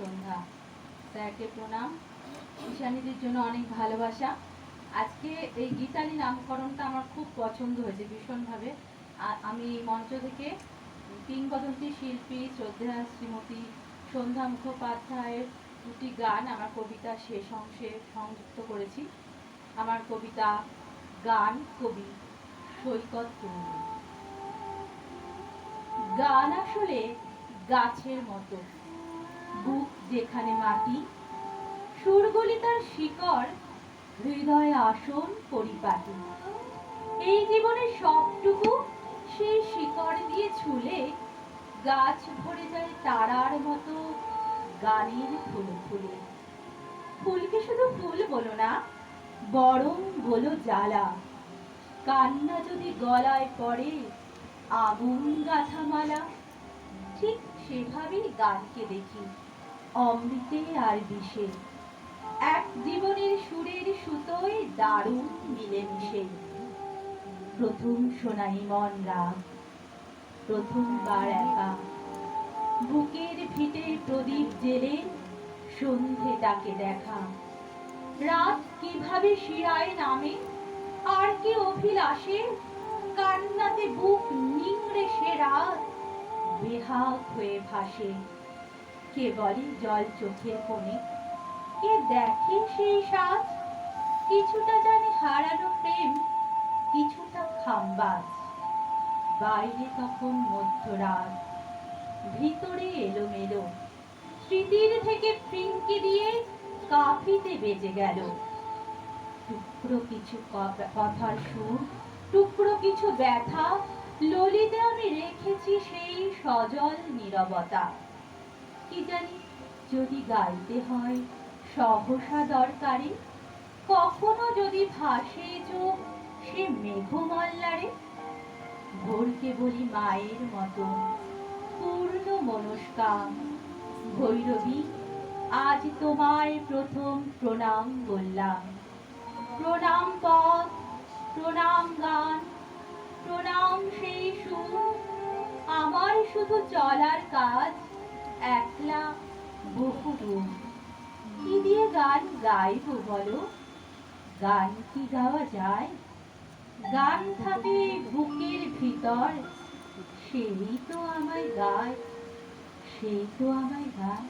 সন্ধ্যা। স্যারকে প্রণাম, ঈশানীদের জন্য অনেক ভালোবাসা। আজকে এই গীতালি নামকরণটা আমার খুব পছন্দ হয়েছে ভীষণভাবে। আমি মঞ্চ থেকে কিংবদন্তি শিল্পী শ্রদ্ধা শ্রীমতী সন্ধ্যা মুখোপাধ্যায়ের দুটি গান আমার কবিতার শেষ অংশে সংযুক্ত করেছি। আমার কবিতা গান কবি সৈকত তরুণী। গান আসলে গাছের মতো, বুক যেখানে মাটি, সুরগুলি তার শিকড়, হৃদয়ে আসন পরিপাটি। এই জীবনের সবটুকু সেই শিকড় দিয়ে ছুলে গাছ ভরে যায় তারার মতো গানের ফুলে ফুলে। ফুলকে শুধু ফুল বলো না, বরং বলো জ্বালা। কান্না যদি গলায় পড়ে আগুন গাথা মালা। ঠিক সেভাবেই গানকে দেখি, অমৃতে আর বিষে, এক জীবনের সুরের সুতোয় দারুণ মিলেমিশে। প্রথম শোনাই মন রাগ, প্রথমবার একা, বুকের ভিটে প্রদীপ জেলে সন্ধেটাকে দেখা। রাত কিভাবে শিরায় নামে, আর কি অভিলাষে, কান্নাতে বুক নিংড়ে সে রাত বেহাগ হয়ে ভাসে। কে বলে জল চোখের কোণে, কে দেখে সেই সাজ, কিছুটা জানে হারানো প্রেম, কিছুটা খামবাজ। বাইরে তখন মধ্যরাত, ভিতরে এলোমেলো, স্মৃতির থেকে ফিঙ্কি দিয়ে কাঁপিতে বেজে গেল। টুকরো কিছু কথার সুর, টুকরো কিছু ব্যথা, ললিতে আমি রেখেছি সেই সজল নীরবতা। কি জানি যদি গাইতে হয় সহসা দরকারি, কখনো যদি ভাসে চোখ সে মেঘমল্লারে। ভোরকে বলি মায়ের মতো পূর্ণ মনস্কা, ভৈরবী আজ তোমায় প্রথম প্রণাম বললাম। প্রণাম পথ, প্রণাম গান, প্রণাম সেই সুর, আমার শুধু চলার কাজ একলা বহুদূর। কি দিয়ে গান গাইব বলো, গান কি গাওয়া যায়? গান থাকে বুকের ভিতর, সেই তো আমায় গায়, সেই তো আমায় গায়।